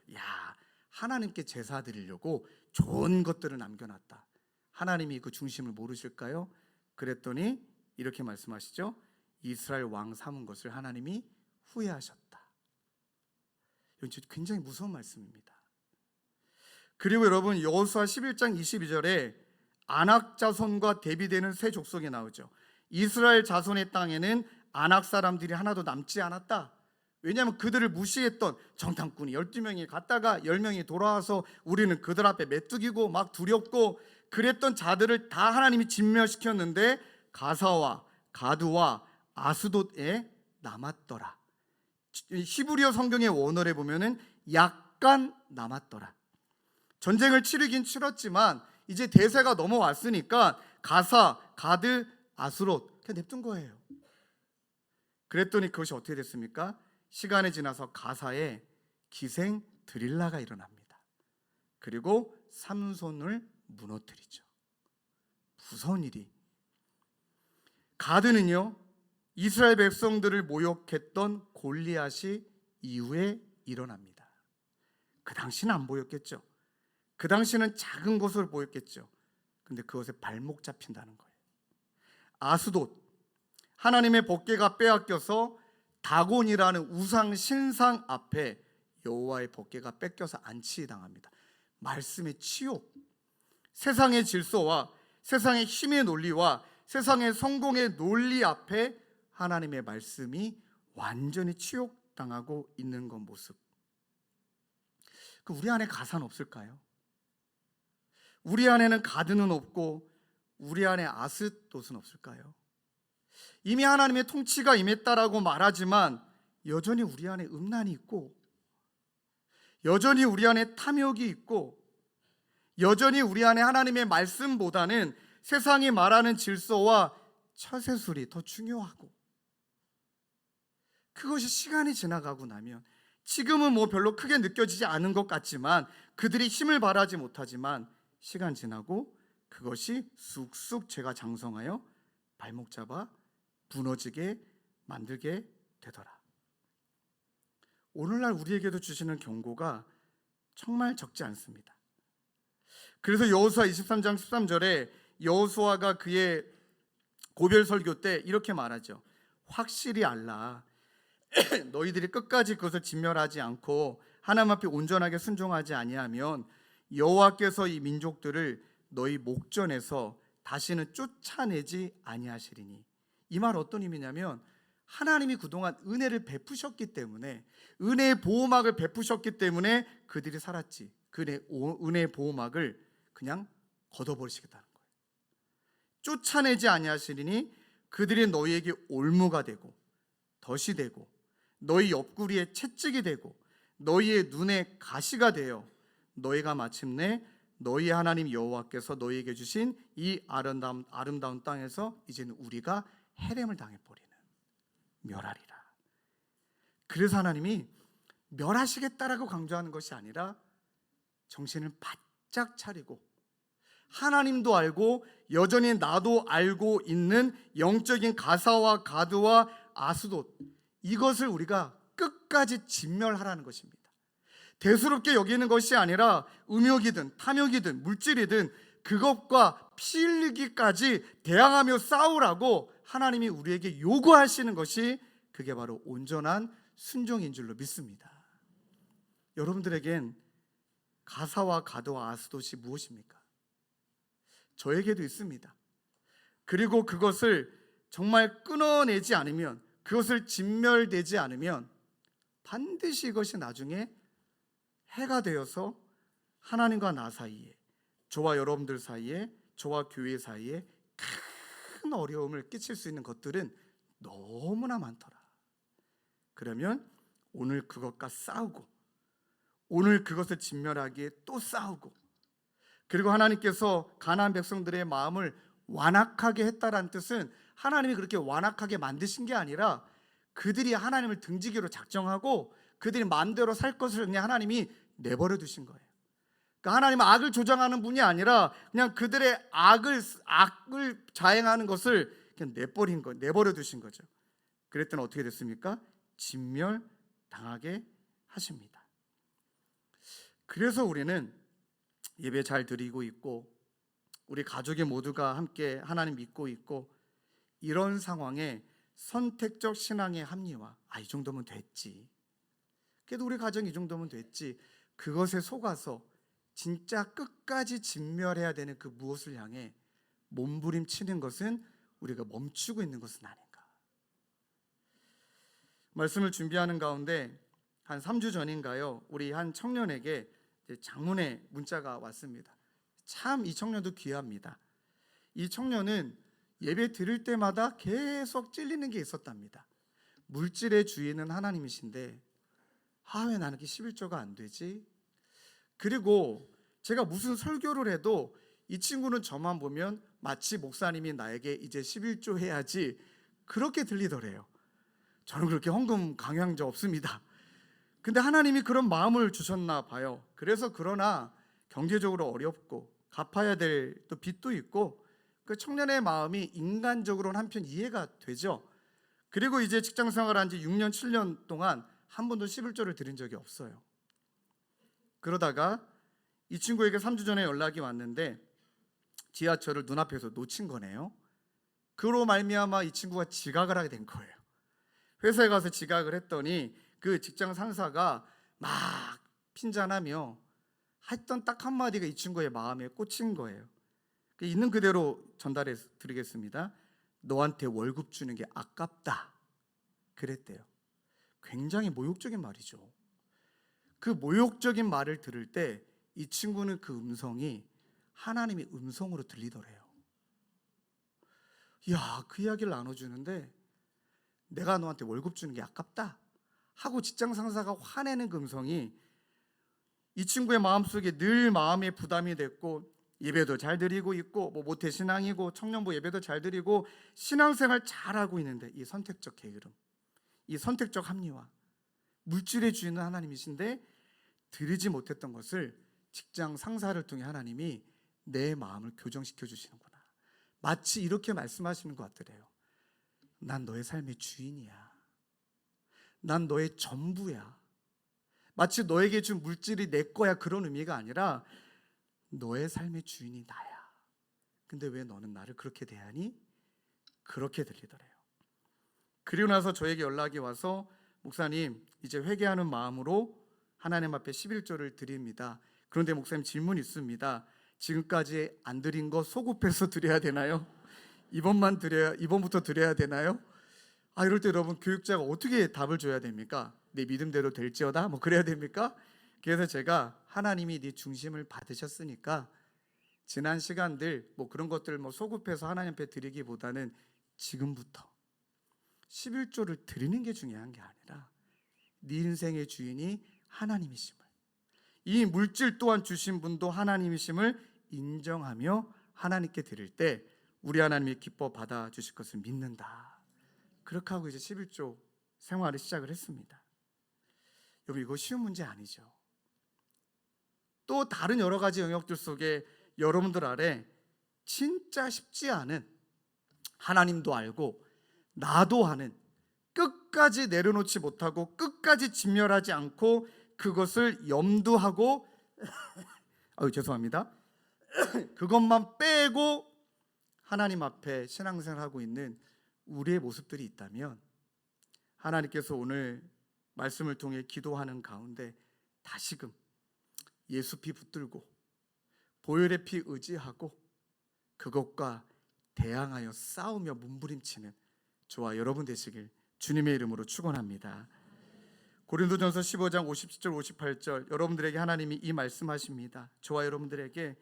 하나님께 제사 드리려고 좋은 것들을 남겨놨다. 하나님이 그 중심을 모르실까요? 그랬더니 이렇게 말씀하시죠. 이스라엘 왕 삼은 것을 하나님이 후회하셨다. 이건 굉장히 무서운 말씀입니다. 그리고 여러분, 여호수아 11장 22절에 아낙 자손과 대비되는 새 족속이 나오죠. 이스라엘 자손의 땅에는 아낙 사람들이 하나도 남지 않았다. 왜냐하면 그들을 무시했던 정탐꾼이 12명이 갔다가 10명이 돌아와서 우리는 그들 앞에 메뚜기고 막 두렵고 그랬던 자들을 다 하나님이 진멸시켰는데 가사와 가두와 아스돗에 남았더라. 히브리어 성경의 원어에 보면은 약간 남았더라. 전쟁을 치르긴 치렀지만 이제 대세가 넘어왔으니까 가사, 가드, 아스롯 그냥 냅둔 거예요. 그랬더니 그것이 어떻게 됐습니까? 시간이 지나서 가사에 기생 드릴라가 일어납니다. 그리고 삼손을 무너뜨리죠. 무서운 일이. 가드는요, 이스라엘 백성들을 모욕했던 골리앗이 이후에 일어납니다. 그 당시는 안 보였겠죠. 그 당시는 작은 것으로 보였겠죠. 근데 그것에 발목 잡힌다는 거예요. 아스돗, 하나님의 법궤가 빼앗겨서 다곤이라는 우상 신상 앞에 여호와의 법궤가 뺏겨서 안치당합니다. 말씀의 치욕, 세상의 질서와 세상의 힘의 논리와 세상의 성공의 논리 앞에 하나님의 말씀이 완전히 치욕당하고 있는 그 모습. 우리 안에 가사는 없을까요? 우리 안에는 가드는 없고 우리 안에 아스돗은 없을까요? 이미 하나님의 통치가 임했다라고 말하지만 여전히 우리 안에 음란이 있고, 여전히 우리 안에 탐욕이 있고, 여전히 우리 안에 하나님의 말씀보다는 세상이 말하는 질서와 처세술이 더 중요하고, 그것이 시간이 지나가고 나면 지금은 별로 크게 느껴지지 않은 것 같지만 그들이 힘을 발하지 못하지만 시간 지나고 그것이 쑥쑥 죄가 장성하여 발목 잡아 무너지게 만들게 되더라. 오늘날 우리에게도 주시는 경고가 정말 적지 않습니다. 그래서 여호수아 23장 13절에 여호수아가 그의 고별 설교 때 이렇게 말하죠. 확실히 알라. 너희들이 끝까지 그것을 진멸하지 않고 하나님 앞에 온전하게 순종하지 아니하면 여호와께서 이 민족들을 너희 목전에서 다시는 쫓아내지 아니하시리니. 이 말 어떤 의미냐면 하나님이 그동안 은혜를 베푸셨기 때문에, 은혜의 보호막을 베푸셨기 때문에 그들이 살았지, 그 은혜의 보호막을 그냥 걷어버리시겠다는 거예요. 쫓아내지 아니하시리니 그들이 너희에게 올무가 되고 덫이 되고 너희 옆구리에 채찍이 되고 너희의 눈에 가시가 되어 너희가 마침내 너희 하나님 여호와께서 너희에게 주신 이 아름다운 땅에서 이제는 우리가 해렘을 당해버리는, 멸하리라. 그래서 하나님이 멸하시겠다라고 강조하는 것이 아니라 정신을 바짝 차리고 하나님도 알고 여전히 나도 알고 있는 영적인 가사와 가드와 아스돗, 이것을 우리가 끝까지 진멸하라는 것입니다. 대수롭게 여기는 것이 아니라 음욕이든 탐욕이든 물질이든 그것과 피 흘리기까지 대항하며 싸우라고 하나님이 우리에게 요구하시는 것이 그게 바로 온전한 순종인 줄로 믿습니다. 여러분들에겐 가사와 가도와 아스돗이 무엇입니까? 저에게도 있습니다. 그리고 그것을 정말 끊어내지 않으면, 그것을 진멸되지 않으면 반드시 이것이 나중에 해가 되어서 하나님과 나 사이에, 저와 여러분들 사이에, 저와 교회 사이에 큰 어려움을 끼칠 수 있는 것들은 너무나 많더라. 그러면 오늘 그것과 싸우고, 오늘 그것을 진멸하기에 또 싸우고, 그리고 하나님께서 가나안 백성들의 마음을 완악하게 했다라는 뜻은 하나님이 그렇게 완악하게 만드신 게 아니라 그들이 하나님을 등지기로 작정하고 그들이 마음대로 살 것을 그냥 하나님이 내버려 두신 거예요. 그러니까 하나님은 악을 조장하는 분이 아니라 그냥 그들의 악을 자행하는 것을 그냥 내버린 거, 내버려 두신 거죠. 그랬더니 어떻게 됐습니까? 진멸당하게 하십니다. 그래서 우리는 예배 잘 드리고 있고, 우리 가족이 모두가 함께 하나님 믿고 있고, 이런 상황에 선택적 신앙의 합리화, 이 정도면 됐지, 그래도 우리 가정 이 정도면 됐지, 그것에 속아서 진짜 끝까지 진멸해야 되는 그 무엇을 향해 몸부림치는 것은 우리가 멈추고 있는 것은 아닌가. 말씀을 준비하는 가운데 한 3주 전인가요, 우리 한 청년에게 장문의 문자가 왔습니다. 참 이 청년도 귀합니다. 이 청년은 예배 드릴 때마다 계속 찔리는 게 있었답니다. 물질의 주인은 하나님이신데 왜 나는 11조가 안 되지? 그리고 제가 무슨 설교를 해도 이 친구는 저만 보면 마치 목사님이 나에게 이제 11조 해야지 그렇게 들리더래요. 저는 그렇게 헌금 강요한 적 없습니다. 근데 하나님이 그런 마음을 주셨나 봐요. 그래서 그러나 경제적으로 어렵고 갚아야 될 또 빚도 있고, 그 청년의 마음이 인간적으로는 한편 이해가 되죠. 그리고 이제 직장 생활한 지 6년 7년 동안 한 번도 11조를 드린 적이 없어요. 그러다가 이 친구에게 3주 전에 연락이 왔는데 지하철을 눈앞에서 놓친 거네요. 그로 말미암아 이 친구가 지각을 하게 된 거예요. 회사에 가서 지각을 했더니 그 직장 상사가 막 핀잔하며 했던 딱 한마디가 이 친구의 마음에 꽂힌 거예요. 있는 그대로 전달해 드리겠습니다. 너한테 월급 주는 게 아깝다 그랬대요. 굉장히 모욕적인 말이죠. 그 모욕적인 말을 들을 때 이 친구는 그 음성이 하나님의 음성으로 들리더래요. 그 이야기를 나눠주는데 내가 너한테 월급 주는 게 아깝다 하고 직장 상사가 화내는 그 음성이 이 친구의 마음속에 늘 마음의 부담이 됐고, 예배도 잘 드리고 있고, 모태신앙이고 청년부 예배도 잘 드리고 신앙생활 잘하고 있는데 이 선택적 게으름, 이 선택적 합리화, 물질의 주인은 하나님이신데 드리지 못했던 것을 직장 상사를 통해 하나님이 내 마음을 교정시켜 주시는구나. 마치 이렇게 말씀하시는 것 같더래요. 난 너의 삶의 주인이야. 난 너의 전부야. 마치 너에게 준 물질이 내 거야 그런 의미가 아니라 너의 삶의 주인이 나야. 근데 왜 너는 나를 그렇게 대하니? 그렇게 들리더래요. 그리고 나서 저에게 연락이 와서 목사님 이제 회개하는 마음으로 하나님 앞에 11조를 드립니다. 그런데 목사님 질문 있습니다. 지금까지 안 드린 거 소급해서 드려야 되나요? 이번부터 드려야 되나요? 이럴 때 여러분 교육자가 어떻게 답을 줘야 됩니까? 내 믿음대로 될지어다 그래야 됩니까? 그래서 제가 하나님이 네 중심을 받으셨으니까 지난 시간들 그런 것들 소급해서 하나님 앞에 드리기보다는 지금부터 11조를 드리는 게 중요한 게 아니라 네 인생의 주인이 하나님이심을, 이 물질 또한 주신 분도 하나님이심을 인정하며 하나님께 드릴 때 우리 하나님이 기뻐 받아주실 것을 믿는다. 그렇게 하고 이제 11조 생활을 시작을 했습니다. 여러분 이거 쉬운 문제 아니죠. 또 다른 여러 가지 영역들 속에 여러분들 아래 진짜 쉽지 않은, 하나님도 알고 나도 하는, 끝까지 내려놓지 못하고 끝까지 진멸하지 않고 그것을 염두하고 죄송합니다. 그것만 빼고 하나님 앞에 신앙생활하고 있는 우리의 모습들이 있다면 하나님께서 오늘 말씀을 통해 기도하는 가운데 다시금 예수 피 붙들고 보혈의 피 의지하고 그것과 대항하여 싸우며 몸부림치는 저와 여러분 되시길 주님의 이름으로 축원합니다. 고린도전서 15장 57절 58절 여러분들에게 하나님이 이 말씀하십니다. 저와 여러분들에게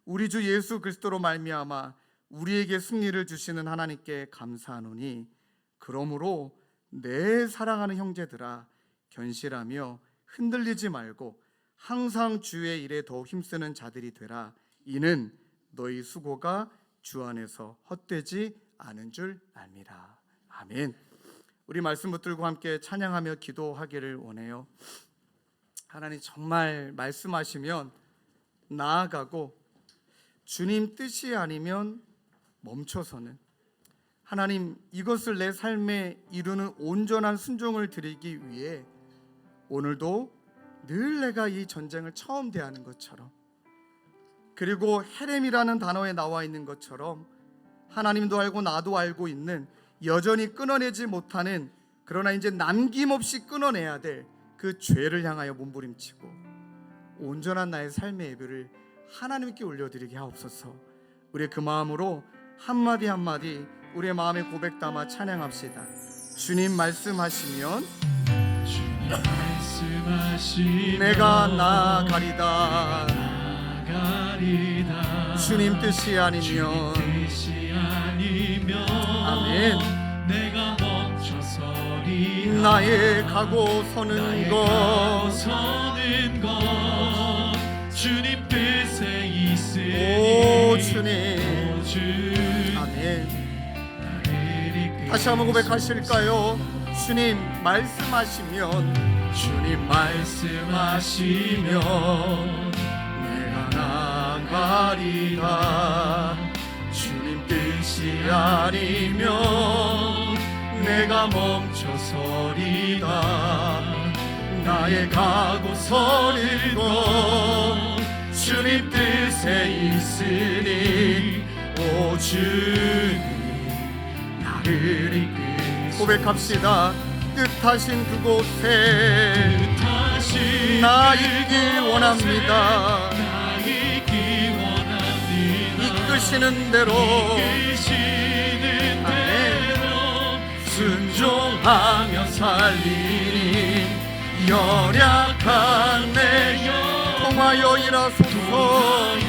우리 주 예수 그리스도로 말미암아 우리에게 승리를 주시는 하나님께 감사하노니 그러므로 내 사랑하는 형제들아 견실하며 흔들리지 말고 항상 주의 일에 더욱 힘쓰는 자들이 되라. 이는 너희 수고가 주 안에서 헛되지 않은 줄 압니다. 아멘. 우리 말씀 붙들고 함께 찬양하며 기도하기를 원해요. 하나님 정말 말씀하시면 나아가고 주님 뜻이 아니면 멈춰서는 하나님 이것을 내 삶에 이루는 온전한 순종을 드리기 위해 오늘도 늘 내가 이 전쟁을 처음 대하는 것처럼 그리고 헤렘이라는 단어에 나와 있는 것처럼 하나님도 알고 나도 알고 있는 여전히 끊어내지 못하는 그러나 이제 남김없이 끊어내야 될 그 죄를 향하여 몸부림치고 온전한 나의 삶의 예배를 하나님께 올려드리게 하옵소서. 우리 그 마음으로 한마디 한마디 우리의 마음의 고백 담아 찬양합시다. 주님 말씀하시면 내가 나아가리다. 주님 뜻이 아니면 아멘. 내가 멈춰서리 나의 가고 서는 것 주님 뜻에 있으니 오 주님 주님 아멘. 다시 한번 고백하실까요? 주님 말씀하시면 내가 나가리라. 주님 뜻이 아니면 내가 멈춰서리다. 나의 가고 서는 것 주님 뜻에 있으니 오 주님 나를 이끌 고백합시다. 뜻하신 그곳에 나 있길 원합니다. 이끄시는 대로 순종하며 살리니 연약한 내 통하여 일하소서.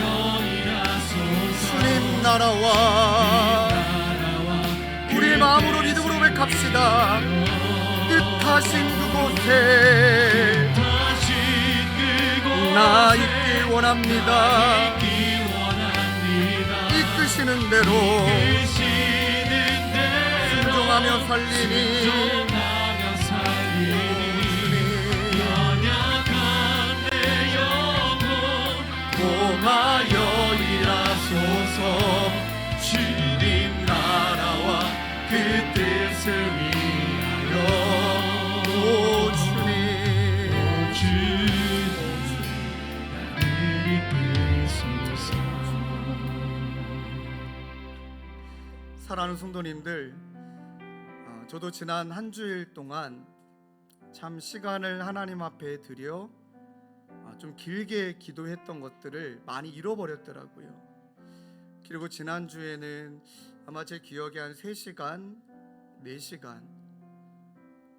주님 나라와 우리의 마음으로 믿음으로 고백합시다. 뜻하신 그곳에 나 있길 원합니다. 이끄시는 대로 순종하며 살리니 통하여 일하소서. 주님 나라와 그 뜻을 위하여 오 주님 나를 이끄소서. 사랑하는 성도님들, 저도 지난 한 주일 동안 참 시간을 하나님 앞에 드려 좀 길게 기도했던 것들을 많이 잃어버렸더라고요. 그리고 지난주에는 아마 제 기억에 한 3시간, 4시간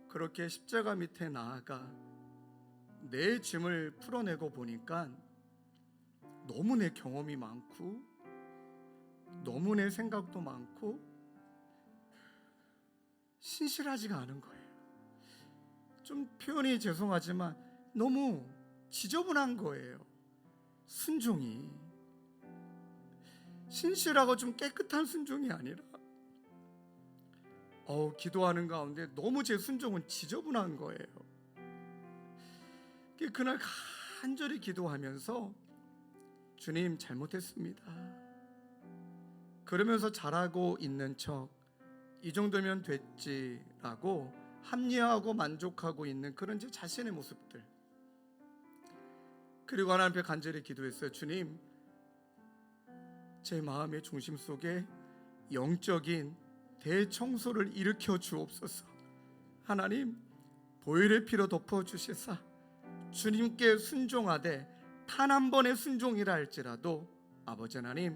그렇게 십자가 밑에 나아가 내 짐을 풀어내고 보니까 너무 내 경험이 많고 너무 내 생각도 많고 신실하지가 않은 거예요. 좀 표현이 죄송하지만 너무 지저분한 거예요. 순종이 신실하고 좀 깨끗한 순종이 아니라 기도하는 가운데 너무 제 순종은 지저분한 거예요. 그날 간절히 기도하면서 주님 잘못했습니다. 그러면서 잘하고 있는 척 이 정도면 됐지라고 합리화하고 만족하고 있는 그런 제 자신의 모습들, 그리고 하나님 앞에 간절히 기도했어요. 주님, 제 마음의 중심 속에 영적인 대청소를 일으켜 주옵소서. 하나님, 보혈의 피로 덮어 주시사 주님께 순종하되 단 한 번의 순종이라 할지라도 아버지 하나님,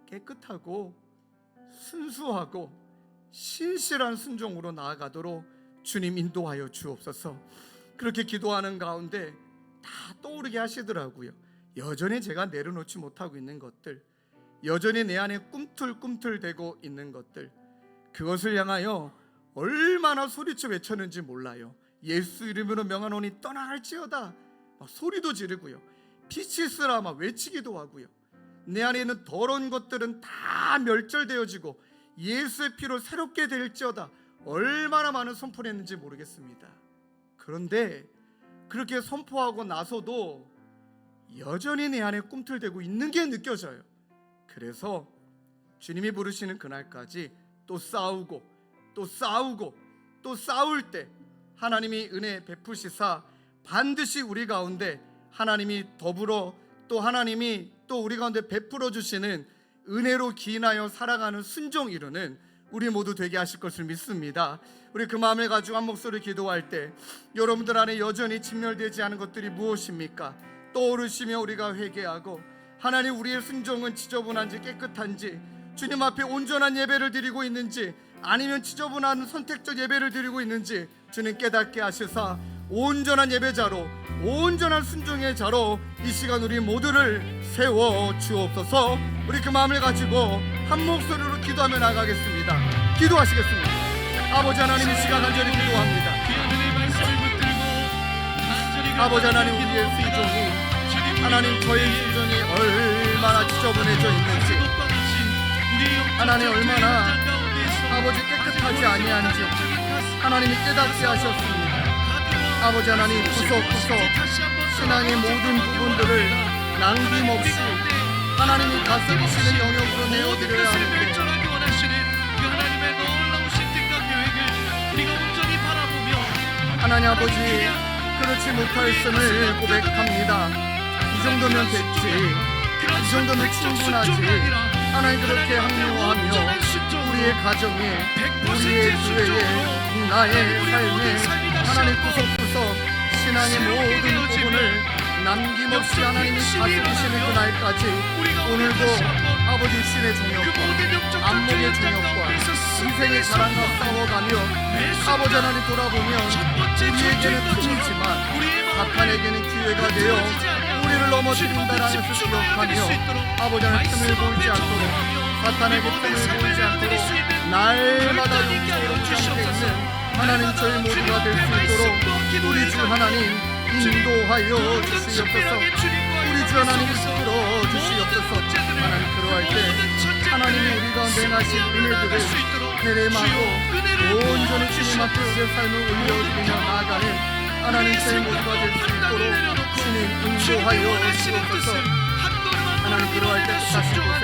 깨끗하고 순수하고 신실한 순종으로 나아가도록 주님 인도하여 주옵소서. 그렇게 기도하는 가운데 다 떠오르게 하시더라고요. 여전히 제가 내려놓지 못하고 있는 것들, 여전히 내 안에 꿈틀꿈틀대고 있는 것들, 그것을 향하여 얼마나 소리쳐 외쳤는지 몰라요. 예수 이름으로 명하노니 떠나갈지어다 막 소리도 지르고요, 빛이 있으라 막 외치기도 하고요. 내 안에 있는 더러운 것들은 다 멸절되어지고 예수의 피로 새롭게 될지어다 얼마나 많은 선포를 했는지 모르겠습니다. 그런데 그렇게 선포하고 나서도 여전히 내 안에 꿈틀대고 있는 게 느껴져요. 그래서 주님이 부르시는 그날까지 또 싸우고 또 싸우고 또 싸울 때 하나님이 은혜 베푸시사 반드시 우리 가운데 하나님이 더불어 또 하나님이 또 우리 가운데 베풀어 주시는 은혜로 기인하여 살아가는 순종 이루는 우리 모두 되게 하실 것을 믿습니다. 우리 그 마음을 가지고 한 목소리 기도할 때 여러분들 안에 여전히 진멸되지 않은 것들이 무엇입니까? 떠오르시며 우리가 회개하고 하나님, 우리의 순종은 지저분한지 깨끗한지, 주님 앞에 온전한 예배를 드리고 있는지 아니면 지저분한 선택적 예배를 드리고 있는지 주님 깨닫게 하시사 온전한 예배자로, 온전한 순종의 자로 이 시간 우리 모두를 세워 주옵소서. 우리 그 마음을 가지고 한 목소리로 기도하며 나가겠습니다. 기도하시겠습니다. 아버지 하나님, 이 시간 간절히 기도합니다. 아버지 하나님, 우리의 순종이, 하나님 저의 순종이 얼마나 지저분해져 있는지, 하나님 얼마나 아버지 깨끗하지 아니한지 하나님이 깨닫게 하셨습니다. 아버지 하나님, 구석구석 신앙의 모든 부분들을 남김없이 하나님이 다스리시는 영역으로 내어드려야 하는데 하나님 아버지, 그렇지 못하였음을 고백합니다. 이 정도면 됐지, 이 정도면 충분하지. 하나님, 그렇게 합리화하며 우리의 가정에, 우리의 교회에, 나의 삶에 하나님 구석구석 신앙의 모든 부분을 남김없이 하나님이 다스리시는 그날까지 오늘도 아버지 신의 종역과 안목의 종역과 인생의 자랑과 싸워가며 아버지 하나님 돌아보면 우리에게는 틈이지만 사탄에게는 기회가 되어 우리를 넘어뜨린다라는 것을 기억하며 아버지 하나님, 틈을 보이지 않도록, 사탄에게 틈을 보이지 않도록 날마다 용서로 무장되어 있는 하나님 저희 모두가 될 수 있도록 우리 주 하나님 인도하여 주시옵소서. 우리 주 하나님 이끌어 주시옵소서. 하나님, 그러할 때 하나님이 우리 가운데 행하신 은혜들을 세례마로 온전히 주님 앞에 우리의 삶을 올려드리며 나아가는 하나님 저희 모두가 될 수 있도록 주님 인도하여 주시옵소서. 하나님, 그러할 때 뜻하신 곳에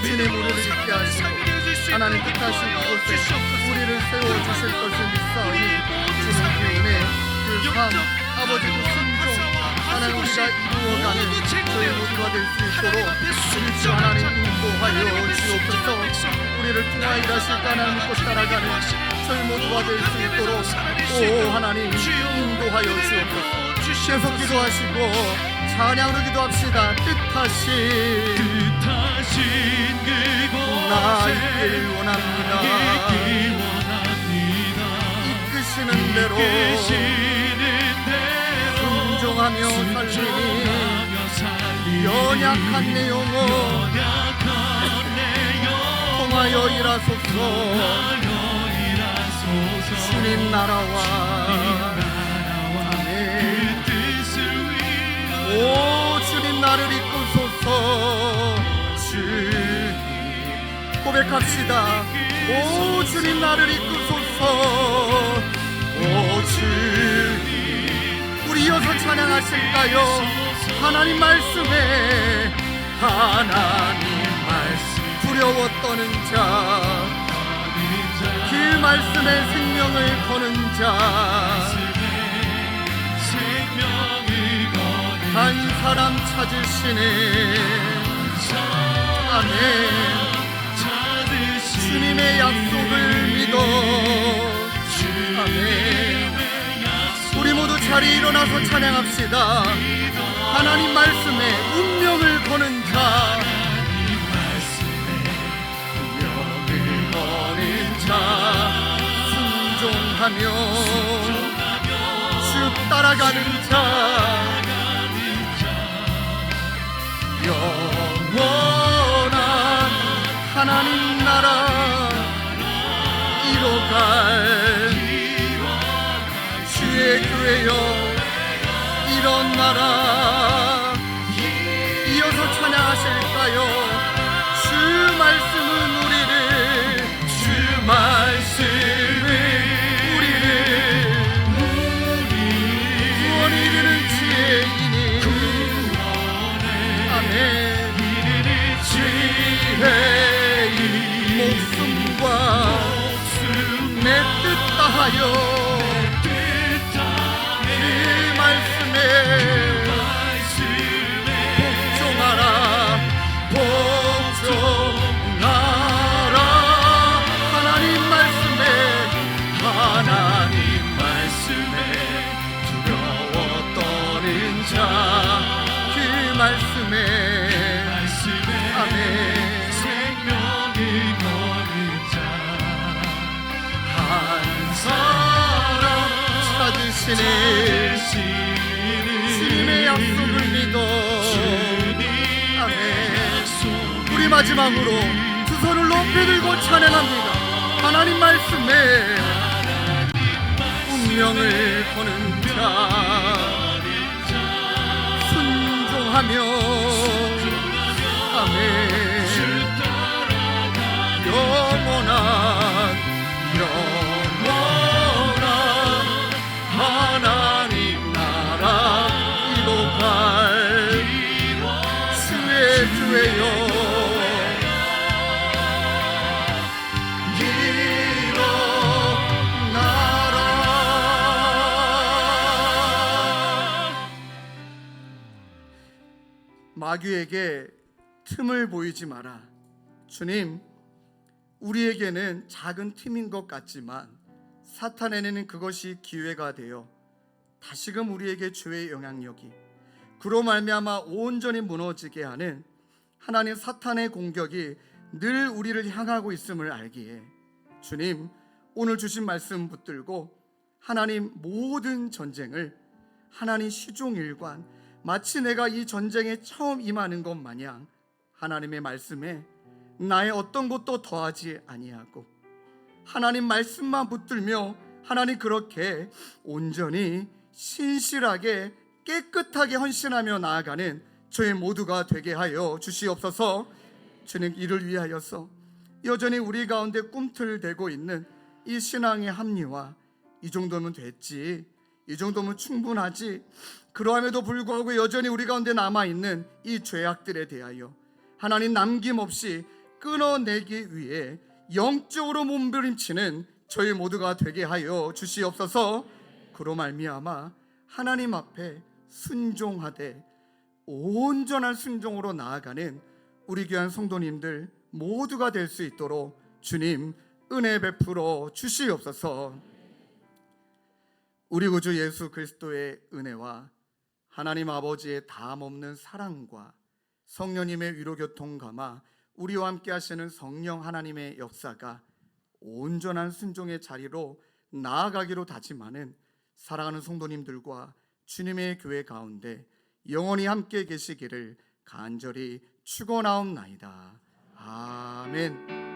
주님 무릎을 있게 하시고 하나님 뜻하신 그곳에 우리를 세워주실 것을 믿사오니 주님 그 은혜, 그 삶, 아버지 그 순종 하나님 우리가 이루어가는 저희 모두가 될 수 있도록 우리 주 하나님 인도하여 주옵소서. 우리를 통하여 일하실 하나님 믿고 따라가는 저희 모두가 될 수 있도록 오 하나님 인도하여 주옵소서. 계속 기도하시고 찬양으로 기도합시다. 뜻하신 그곳에 나있길 원합니다. 이끄시는 대로 순종하며 살리니 연약한 내 영혼 통하여 일하소서. 주님 나라와 오 주님 나를 이끄소서. 주님 고백합시다. 오 주님 나를 이끄소서. 오 주님, 우리 이어서 찬양하실까요? 하나님 말씀에, 하나님 말씀 두려워 떠는 자, 그 말씀에 생명을 거는 자, 한 사람 찾으시네. 아멘. 주님의 약속을 믿어. 아멘. 우리 모두 자리에 일어나서 찬양합시다. 하나님 말씀에 운명을 거는 자, 운명을 거는 자, 순종하며 쭉 따라가는 자, 영원한 하나님 나라 이뤄갈 주의 교회여, 이런 나라. 이어서 찬양하실까요? 주 말씀은 우리를, 주 말씀은 우리를 구원에 이르는 지혜이니. 아멘. 지혜의 목숨과 내 뜻 다하여 그 말씀에 복종하라, 복종하라. 하나님 말씀에, 하나님 말씀에 두려워 떠는 자, 그 말씀에, 아멘. 생명을 거는 자, 한 사람 찾으시네. 주님의 약속을 믿어. 아멘. 우리 마지막으로 두 손을 높이 들고 찬양합니다. 하나님 말씀에 운명을 거는 자, 순종하며, 아멘. 영원한 하나님 나라 이뤄갈 주의 교회여, 마귀에게 틈을 보이지 마라. 주님, 우리에게는 작은 틈인 것 같지만 사탄에게는 그것이 기회가 되어 다시금 우리에게 죄의 영향력이, 그로 말미암아 온전히 무너지게 하는 하나님 사탄의 공격이 늘 우리를 향하고 있음을 알기에, 주님, 오늘 주신 말씀 붙들고 하나님 모든 전쟁을 하나님 시종일관, 마치 내가 이 전쟁에 처음 임하는 것 마냥 하나님의 말씀에 나의 어떤 것도 더하지 아니하고 하나님 말씀만 붙들며 하나님 그렇게 온전히 신실하게 깨끗하게 헌신하며 나아가는 저희 모두가 되게 하여 주시옵소서. 주님, 이를 위하여서 여전히 우리 가운데 꿈틀대고 있는 이 신앙의 합리화, 이 정도면 됐지, 이 정도면 충분하지, 그러함에도 불구하고 여전히 우리 가운데 남아있는 이 죄악들에 대하여 하나님 남김없이 끊어내기 위해 영적으로 몸부림치는 저희 모두가 되게 하여 주시옵소서. 그로 말미암아 하나님 앞에 순종하되 온전한 순종으로 나아가는 우리 귀한 성도님들 모두가 될 수 있도록 주님 은혜 베풀어 주시옵소서. 우리 구주 예수 그리스도의 은혜와 하나님 아버지의 다함없는 사랑과 성령님의 위로교통 감화, 우리와 함께 하시는 성령 하나님의 역사가 온전한 순종의 자리로 나아가기로 다짐하는 사랑하는 성도님들과 주님의 교회 가운데 영원히 함께 계시기를 간절히 축원하옵나이다. 아멘.